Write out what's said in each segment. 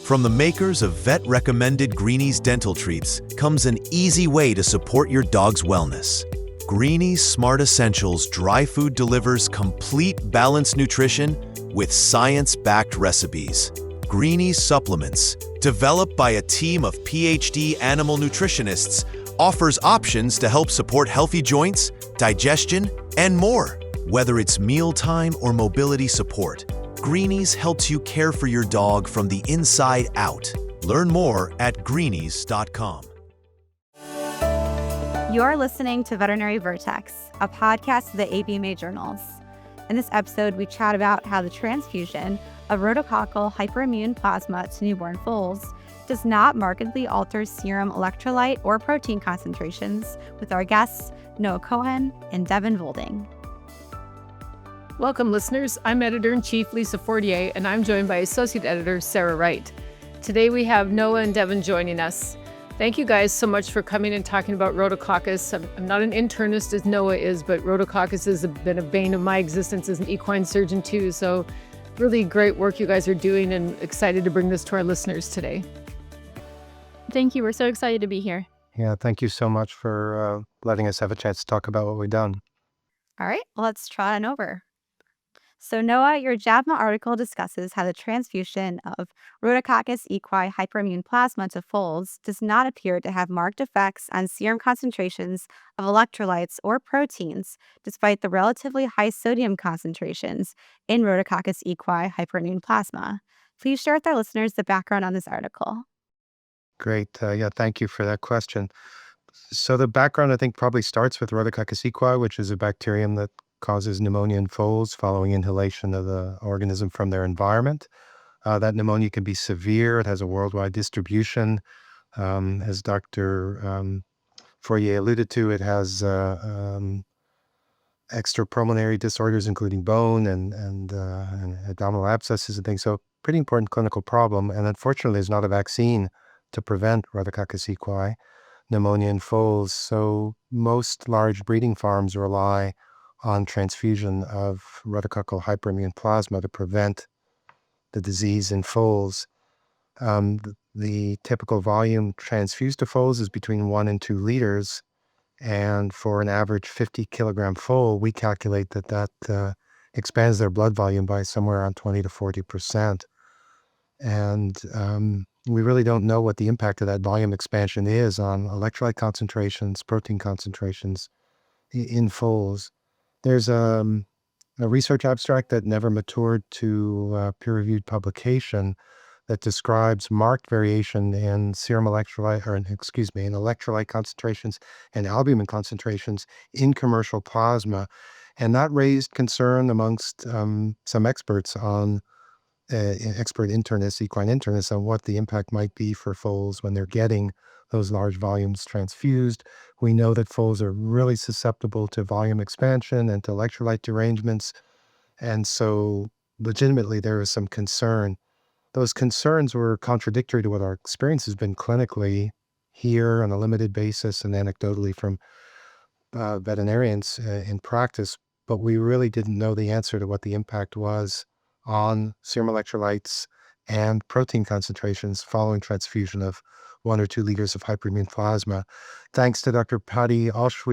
From the makers of vet-recommended Greenies dental treats comes an easy way to support your dog's wellness. Greenies Smart Essentials Dry Food delivers complete balanced nutrition with science-backed recipes. Greenies Supplements, developed by a team of PhD animal nutritionists, offers options to help support healthy joints, digestion, and more. Whether it's mealtime or mobility support, Greenies helps you care for your dog from the inside out. Learn more at greenies.com. You're listening to Veterinary Vertex, a podcast of the ABMA journals. In this episode, we chat about how the transfusion of rhodococcal hyperimmune plasma to newborn foals does not markedly alter serum electrolyte or protein concentrations with our guests, Noah Cohen and Devynn Volding. Welcome, listeners. I'm Editor-in-Chief Lisa Fortier, and I'm joined by Associate Editor Sarah Wright. Today we have Noah and Devynn joining us. Thank you guys so much for coming and talking about rhodococcus. I'm not an internist as Noah is, but rhodococcus has been a bane of my existence as an equine surgeon too. So really great work you guys are doing, and excited to bring this to our listeners today. Thank you. We're so excited to be here. Yeah, thank you so much for letting us have a chance to talk about what we've done. All right, let's trot on over. So Noah, your JAVMA article discusses how the transfusion of Rhodococcus equi hyperimmune plasma to foals does not appear to have marked effects on serum concentrations of electrolytes or proteins, despite the relatively high sodium concentrations in Rhodococcus equi hyperimmune plasma. Please share with our listeners the background on this article. Great. Thank you for that question. So the background, I think, probably starts with Rhodococcus equi, which is a bacterium that causes pneumonia in foals following inhalation of the organism from their environment. That pneumonia can be severe. It has a worldwide distribution. As Dr. Fourier alluded to, it has extrapulmonary disorders, including bone and abdominal abscesses and things. So pretty important clinical problem. And unfortunately, there's not a vaccine to prevent Rhodococcus equi pneumonia in foals. So most large breeding farms rely on transfusion of rhodococcal hyperimmune plasma to prevent the disease in foals. The typical volume transfused to foals is between 1 and 2 liters. And for an average 50 kilogram foal, we calculate that expands their blood volume by somewhere around 20 to 40%. And we really don't know what the impact of that volume expansion is on electrolyte concentrations, protein concentrations in foals. There's a research abstract that never matured to peer-reviewed publication that describes marked variation in serum electrolyte, in electrolyte concentrations and albumin concentrations in commercial plasma. And that raised concern amongst some experts on expert internists, equine internists, on what the impact might be for foals when they're getting those large volumes transfused. We know that foals are really susceptible to volume expansion and to electrolyte derangements. And so legitimately there is some concern. Those concerns were contradictory to what our experience has been clinically here on a limited basis and anecdotally from veterinarians in practice. But we really didn't know the answer to what the impact was on serum electrolytes and protein concentrations following transfusion of 1 or 2 liters of hyperimmune plasma. Thanks to Dr. Patty Flores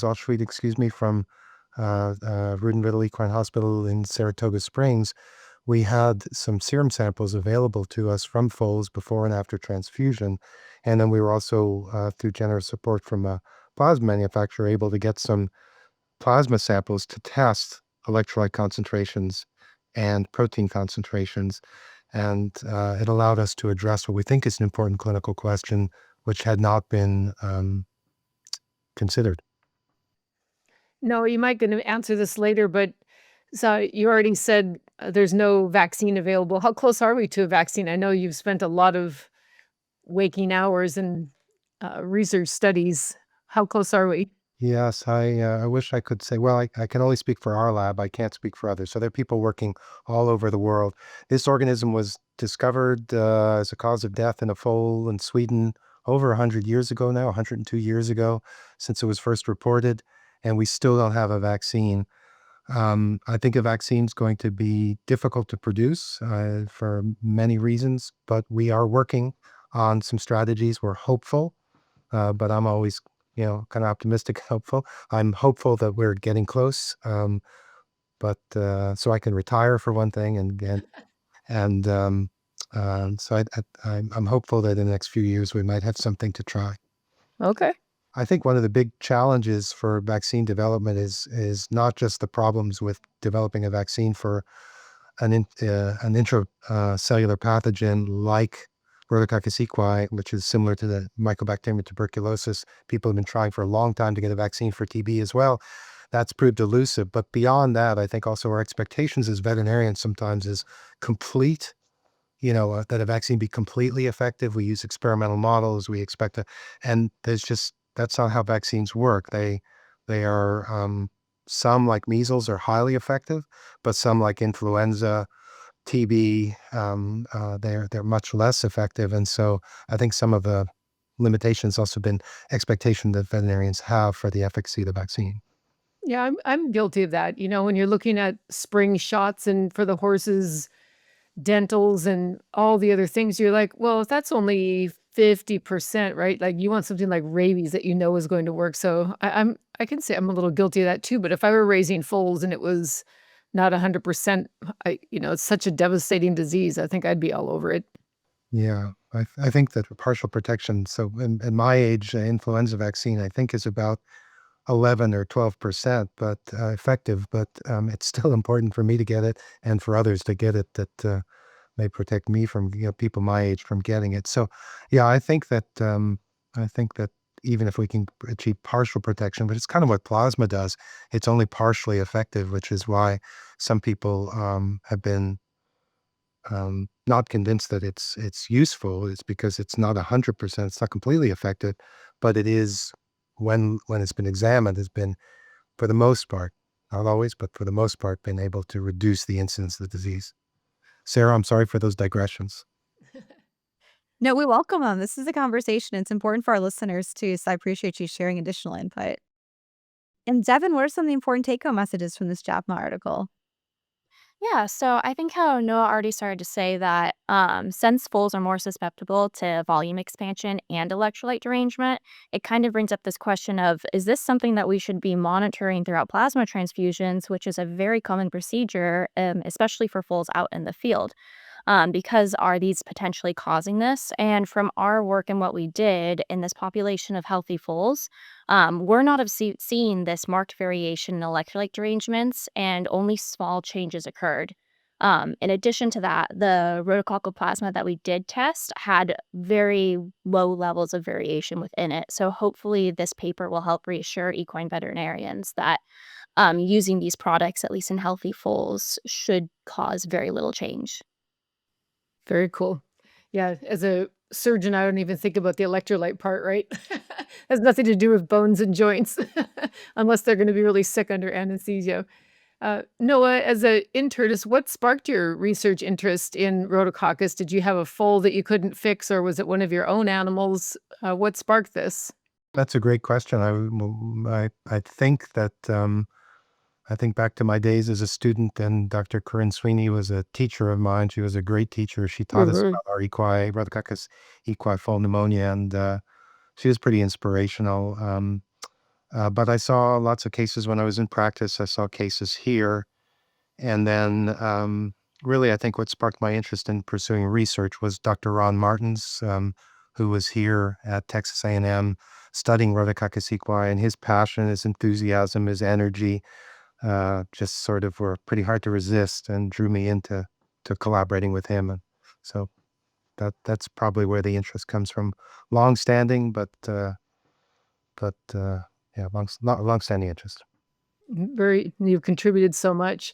Allschwede, from Rudenriddle Equine Hospital in Saratoga Springs, we had some serum samples available to us from foals before and after transfusion. And then we were also, through generous support from a plasma manufacturer, able to get some plasma samples to test electrolyte concentrations and protein concentrations. And it allowed us to address what we think is an important clinical question, which had not been considered. No, you might going to answer this later, but so you already said there's no vaccine available. How close are we to a vaccine? I know you've spent a lot of waking hours and research studies. How close are we? Yes, I wish I could say, well, I can only speak for our lab. I can't speak for others. So there are people working all over the world. This organism was discovered as a cause of death in a foal in Sweden over 100 years ago now, 102 years ago, since it was first reported, and we still don't have a vaccine. I think a vaccine is going to be difficult to produce for many reasons, but we are working on some strategies. We're hopeful, but I'm always, kind of optimistic, hopeful. I'm hopeful that we're getting close, but so I can retire for one thing, and so I'm hopeful that in the next few years we might have something to try. Okay. I think one of the big challenges for vaccine development is not just the problems with developing a vaccine for an intracellular pathogen like Rhodococcus equi, which is similar to the Mycobacterium tuberculosis. People have been trying for a long time to get a vaccine for TB as well. That's proved elusive. But beyond that, I think also our expectations as veterinarians sometimes is complete, that a vaccine be completely effective. We use experimental models. We expect and that's not how vaccines work. They are, some like measles are highly effective, but some like influenza, TB, they're much less effective. And so I think some of the limitations also been expectation that veterinarians have for the efficacy of the vaccine. Yeah, I'm guilty of that. When you're looking at spring shots and for the horses, dentals and all the other things, you're like, well, if that's only 50%, right? Like you want something like rabies that is going to work. So I can say I'm a little guilty of that too. But if I were raising foals and it was not 100%, it's such a devastating disease. I think I'd be all over it. Yeah, I think that partial protection. So in my age, influenza vaccine, I think is about 11 or 12%, but effective. But it's still important for me to get it and for others to get it that may protect me from people my age from getting it. So, yeah, I think that even if we can achieve partial protection, but it's kind of what plasma does, it's only partially effective, which is why some people have been not convinced that it's useful. It's because it's not 100%. It's not completely effective, but it is when it's been examined, has been for the most part, not always, but for the most part, been able to reduce the incidence of the disease. Sarah, I'm sorry for those digressions. No, we welcome them. This is a conversation. It's important for our listeners too, so I appreciate you sharing additional input. And Devin, what are some of the important take-home messages from this JABMA article? Yeah, so I think how Noah already started to say that since foals are more susceptible to volume expansion and electrolyte derangement, it kind of brings up this question of, is this something that we should be monitoring throughout plasma transfusions, which is a very common procedure, especially for foals out in the field? Because are these potentially causing this? And from our work and what we did in this population of healthy foals, we're not seeing this marked variation in electrolyte derangements, and only small changes occurred. In addition to that, the rhodococcal plasma that we did test had very low levels of variation within it. So hopefully this paper will help reassure equine veterinarians that using these products, at least in healthy foals, should cause very little change. Very cool. Yeah, as a surgeon, I don't even think about the electrolyte part, right? Has nothing to do with bones and joints, unless they're going to be really sick under anesthesia. Noah, as an internist, what sparked your research interest in Rhodococcus? Did you have a foal that you couldn't fix, or was it one of your own animals? What sparked this? That's a great question. I think that I think back to my days as a student, and Dr. Corinne Sweeney was a teacher of mine. She was a great teacher. She taught us Mhm. about our equi, Rhodococcus equi foal pneumonia, and she was pretty inspirational. But I saw lots of cases when I was in practice. I saw cases here. And then really, I think what sparked my interest in pursuing research was Dr. Ron Martins, who was here at Texas A&M studying Rhodococcus equi, and his passion, his enthusiasm, his energy just sort of were pretty hard to resist and drew me into collaborating with him. And so that's probably where the interest comes from. Long-standing, but yeah, long-standing interest. You've contributed so much.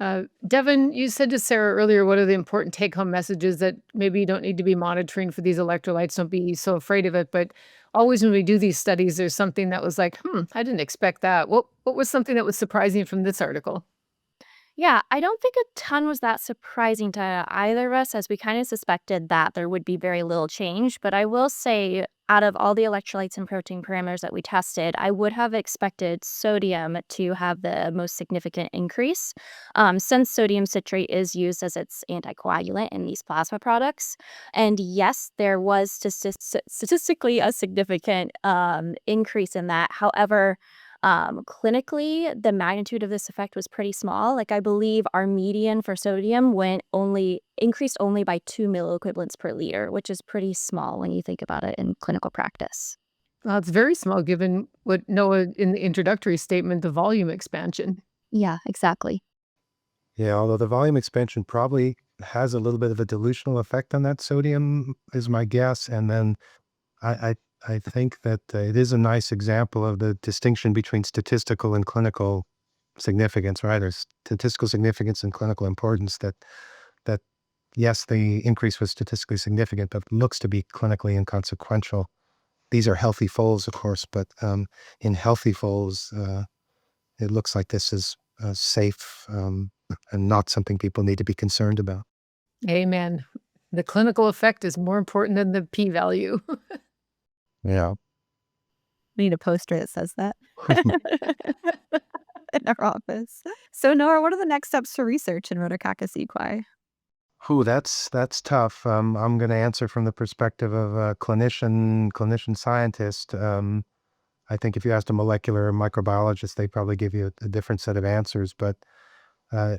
Devyn, you said to Sarah earlier, what are the important take-home messages that maybe you don't need to be monitoring for these electrolytes? Don't be so afraid of it. But always when we do these studies, there's something that was like, I didn't expect that. What was something that was surprising from this article? Yeah, I don't think a ton was that surprising to either of us, as we kind of suspected that there would be very little change. But I will say, out of all the electrolytes and protein parameters that we tested, I would have expected sodium to have the most significant increase, since sodium citrate is used as its anticoagulant in these plasma products. And yes, there was statistically a significant increase in that. However, clinically, the magnitude of this effect was pretty small. Like, I believe our median for sodium increased only by 2 milliequivalents per liter, which is pretty small when you think about it in clinical practice. Well, it's very small given what Noah in the introductory statement, the volume expansion. Yeah, exactly. Yeah, although the volume expansion probably has a little bit of a dilutional effect on that sodium, is my guess. And then I I, I think that it is a nice example of the distinction between statistical and clinical significance, right? Or statistical significance and clinical importance. That yes, the increase was statistically significant, but looks to be clinically inconsequential. These are healthy foals, of course, but in healthy foals, it looks like this is safe and not something people need to be concerned about. Amen. The clinical effect is more important than the p-value. Yeah. We need a poster that says that in our office. So, Nora, what are the next steps for research in Rhodococcus equi? Ooh, that's tough. I'm going to answer from the perspective of a clinician scientist. I think if you asked a molecular microbiologist, they probably give you a different set of answers. But uh,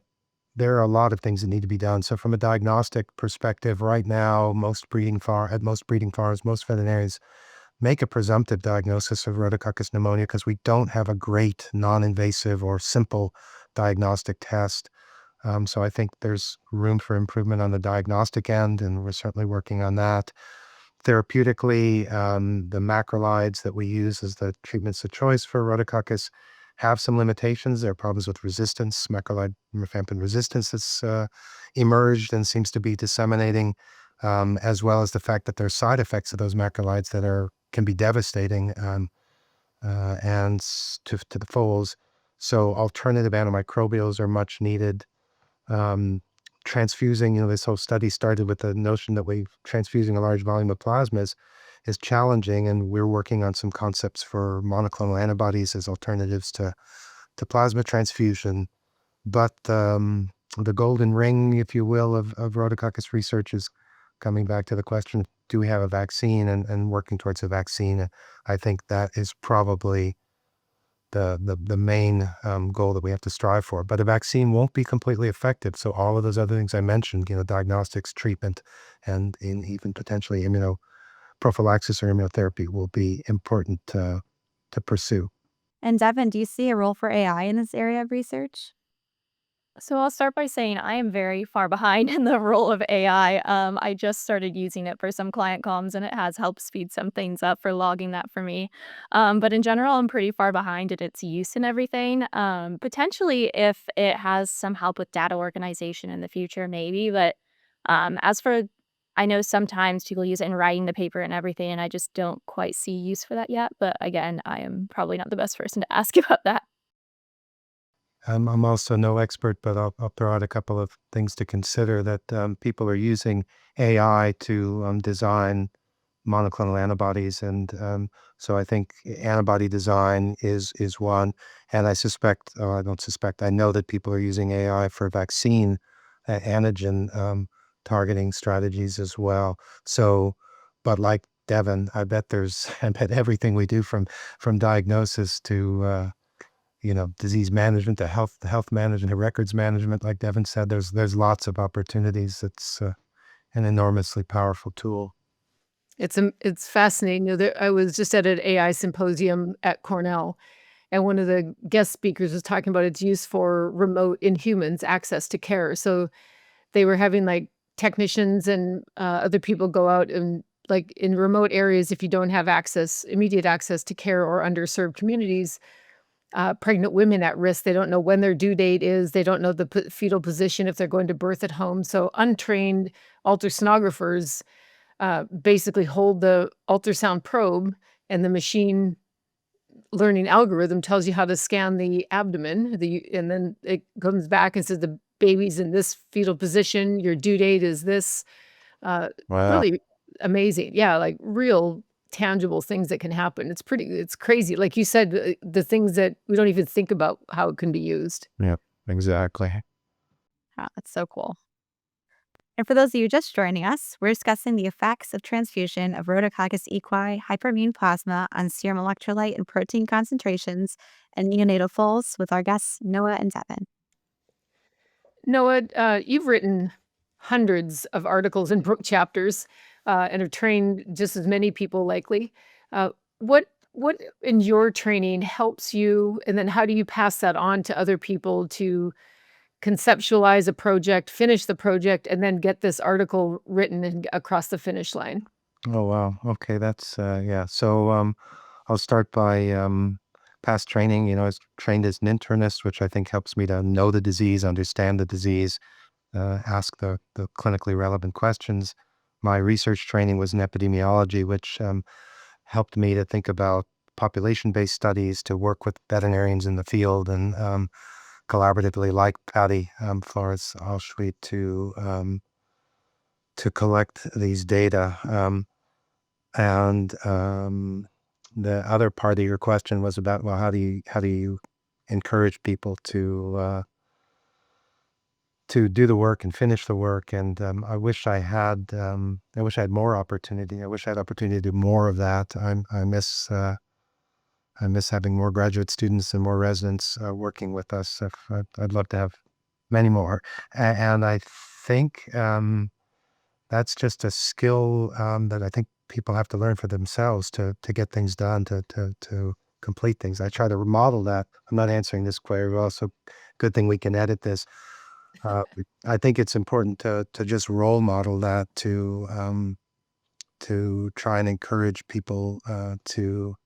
there are a lot of things that need to be done. So, from a diagnostic perspective, right now, at most breeding farms, most veterinarians make a presumptive diagnosis of Rhodococcus pneumonia because we don't have a great non-invasive or simple diagnostic test. So I think there's room for improvement on the diagnostic end, and we're certainly working on that. Therapeutically, the macrolides that we use as the treatments of choice for Rhodococcus have some limitations. There are problems with resistance, macrolide rifampin resistance that's emerged and seems to be disseminating, as well as the fact that there are side effects of those macrolides that can be devastating to the foals. So alternative antimicrobials are much needed. um, Transfusing, this whole study started with the notion that transfusing a large volume of plasma is challenging, and we're working on some concepts for monoclonal antibodies as alternatives to plasma transfusion. But the golden ring, if you will, of Rhodococcus research is coming back to the question, do we have a vaccine, and working towards a vaccine. I think that is probably the main goal that we have to strive for. But a vaccine won't be completely effective. So all of those other things I mentioned, diagnostics, treatment, and even potentially immunoprophylaxis or immunotherapy will be important to pursue. And Devin, do you see a role for AI in this area of research? So I'll start by saying I am very far behind in the role of AI. I just started using it for some client comms, and it has helped speed some things up for logging that for me. But in general, I'm pretty far behind in its use and everything. Potentially, if it has some help with data organization in the future, maybe. But as for, I know sometimes people use it in writing the paper and everything, and I just don't quite see use for that yet. But again, I am probably not the best person to ask about that. I'm also no expert, but I'll throw out a couple of things to consider that people are using AI to design monoclonal antibodies. And so I think antibody design is one. And I don't suspect, I know that people are using AI for vaccine antigen targeting strategies as well. So, but like Devin, I bet everything we do from diagnosis to disease management, the health management, the records management, like Devin said, there's lots of opportunities. It's an enormously powerful tool. It's fascinating. I was just at an AI symposium at Cornell, and one of the guest speakers was talking about its use for remote in humans access to care. So they were having like technicians and other people go out and like in remote areas, if you don't have immediate access to care or underserved communities, pregnant women at risk, they don't know when their due date is. They don't know the fetal position if they're going to birth at home. So untrained ultrasonographers basically hold the ultrasound probe, and the machine learning algorithm tells you how to scan the abdomen, and then it comes back and says the baby's in this fetal position, your due date is this. Wow. Really amazing. Yeah, like real tangible things that can happen. It's crazy. Like you said, the things that we don't even think about how it can be used. Yep, exactly. Wow, that's so cool. And for those of you just joining us, we're discussing the effects of transfusion of Rhodococcus equi hyperimmune plasma on serum electrolyte and protein concentrations in neonatal foals with our guests Noah and Devynn. Noah, you've written hundreds of articles and book chapters, and have trained just as many people likely. What in your training helps you, and then how do you pass that on to other people to conceptualize a project, finish the project, and then get this article written and across the finish line? Oh, wow. Okay, that's yeah. So I'll start by past training. I was trained as an internist, which I think helps me to know the disease, understand the disease, ask the clinically relevant questions. My research training was in epidemiology, which helped me to think about population-based studies, to work with veterinarians in the field, and collaboratively, like Patty Flores Alschwit, to collect these data. And the other part of your question was about, well, how do you encourage people to do the work and finish the work? And I wish I had more opportunity. I wish I had opportunity to do more of that. I miss having more graduate students and more residents working with us. I'd love to have many more. And I think that's just a skill that I think people have to learn for themselves to get things done, to complete things. I try to model that. I'm not answering this query well, so good thing we can edit this. I think it's important to just role model that, to try and encourage people to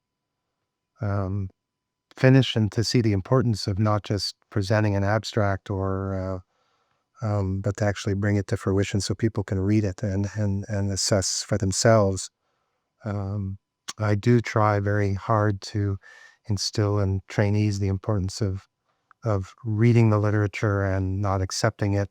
finish, and to see the importance of not just presenting an abstract, or but to actually bring it to fruition so people can read it and assess for themselves. Um, I do try very hard to instill in trainees the importance of reading the literature and not accepting it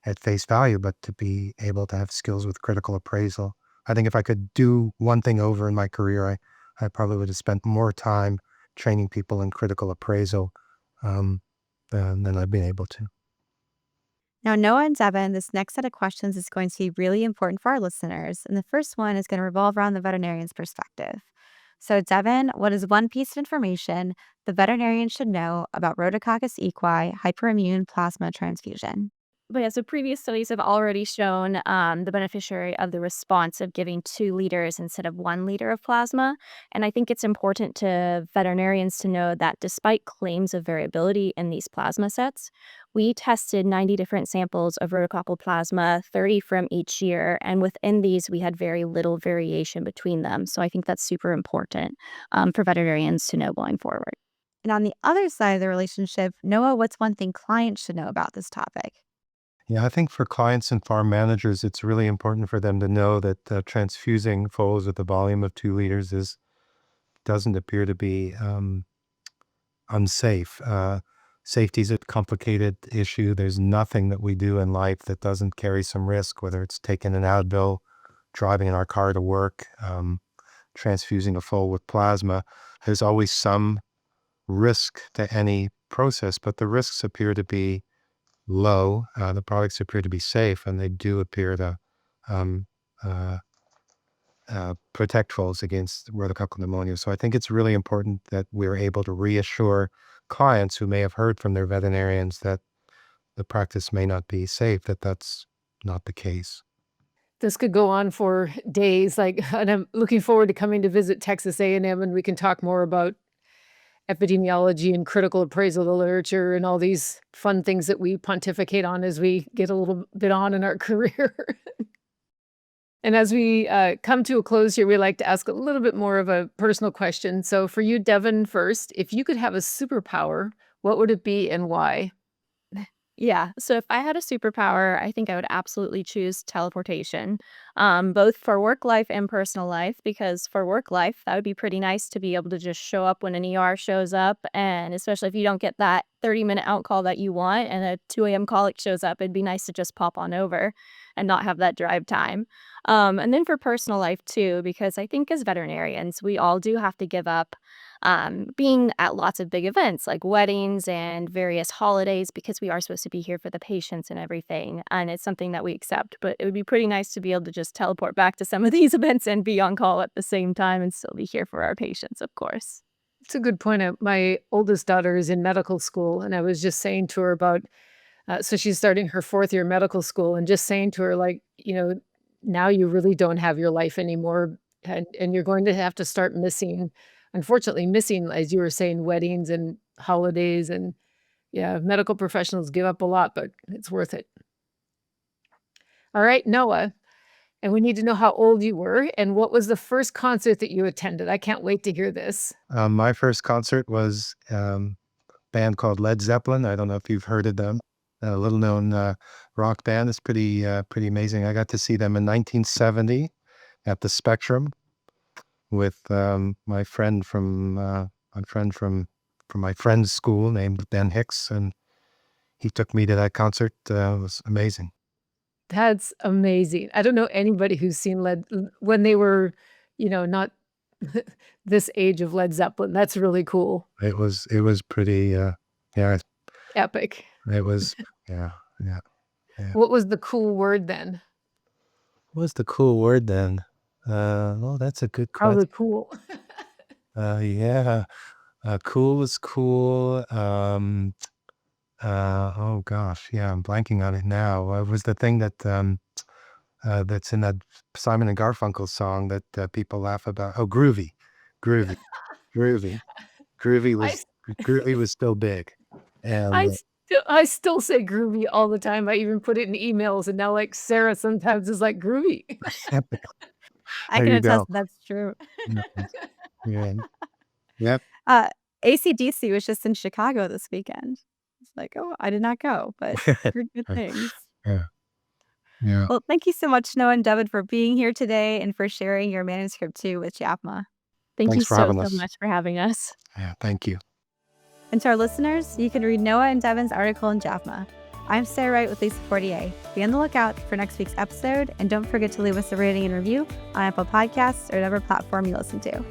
at face value, but to be able to have skills with critical appraisal. I think if I could do one thing over in my career, I probably would have spent more time training people in critical appraisal than I've been able to. Now, Noah and Devin, this next set of questions is going to be really important for our listeners. And the first one is going to revolve around the veterinarian's perspective. So, Devin, what is one piece of information the veterinarian should know about Rhodococcus equi hyperimmune plasma transfusion? But yeah, so previous studies have already shown the beneficiary of the response of giving 2 liters instead of 1 liter of plasma. And I think it's important to veterinarians to know that despite claims of variability in these plasma sets, we tested 90 different samples of rhodococcal plasma, 30 from each year. And within these, we had very little variation between them. So I think that's super important for veterinarians to know going forward. And on the other side of the relationship, Noah, what's one thing clients should know about this topic? Yeah, I think for clients and farm managers, it's really important for them to know that transfusing foals with a volume of 2 liters doesn't appear to be unsafe. Safety is a complicated issue. There's nothing that we do in life that doesn't carry some risk, whether it's taking an Advil, driving in our car to work, transfusing a foal with plasma. There's always some risk to any process, but the risks appear to be low. The products appear to be safe, and they do appear to um, uh, protect foals against rhodococcal pneumonia. So I think it's really important that we're able to reassure clients who may have heard from their veterinarians that the practice may not be safe, that that's not the case. This could go on for days, and I'm looking forward to coming to visit Texas A&M, and we can talk more about epidemiology and critical appraisal of the literature and all these fun things that we pontificate on as we get a little bit on in our career. And as we come to a close here, we like to ask a little bit more of a personal question. So for you, Devin, first, if you could have a superpower, what would it be and why? Yeah. So if I had a superpower, I think I would absolutely choose teleportation, both for work life and personal life. Because for work life, that would be pretty nice to be able to just show up when an ER shows up. And especially if you don't get that 30-minute out call that you want and a 2 a.m. colic shows up, it'd be nice to just pop on over and not have that drive time. And then for personal life too, because I think as veterinarians, we all do have to give up being at lots of big events like weddings and various holidays because we are supposed to be here for the patients and everything. And it's something that we accept. But it would be pretty nice to be able to just teleport back to some of these events and be on call at the same time and still be here for our patients, of course. It's a good point. My oldest daughter is in medical school, and I was just saying to her about, so she's starting her 4th year medical school, and just saying to her, like, now you really don't have your life anymore, and you're going to have to start unfortunately, as you were saying, weddings and holidays. And yeah, medical professionals give up a lot, but it's worth it. All right, Noah. And we need to know how old you were and what was the first concert that you attended. I can't wait to hear this. My first concert was a band called Led Zeppelin. I don't know if you've heard of them. A little known rock band. It's pretty amazing. I got to see them in 1970 at the Spectrum with my friend from my friend's school named Ben Hicks, and he took me to that concert. It was amazing. That's amazing. I don't know anybody who's seen when they were, not this age of Led Zeppelin. That's really cool. It was pretty Epic. It was yeah. What was the cool word then? What was the cool word then? Well, that's a good question. Probably cool. Yeah. Cool was cool. Oh gosh, yeah, I'm blanking on it now. It was the thing that that's in that Simon and Garfunkel song that people laugh about. Oh, groovy, groovy, groovy, groovy was groovy was still big, I and I still say groovy all the time. I even put it in emails, and now like Sarah sometimes is like groovy. I there can you attest go. that's true. Yeah. Yep. AC/DC was just in Chicago this weekend. It's like, oh, I did not go, but heard good things. Yeah. Yeah. Well, thank you so much, Noah and Devynn, for being here today and for sharing your manuscript too with JAPMA. Thank you Thanks for so having us. much for having us. Yeah. Thank you. And to our listeners, you can read Noah and Devynn's article in JAPMA. I'm Sarah Wright with Lisa Fortier. Be on the lookout for next week's episode, and don't forget to leave us a rating and review on Apple Podcasts or whatever platform you listen to.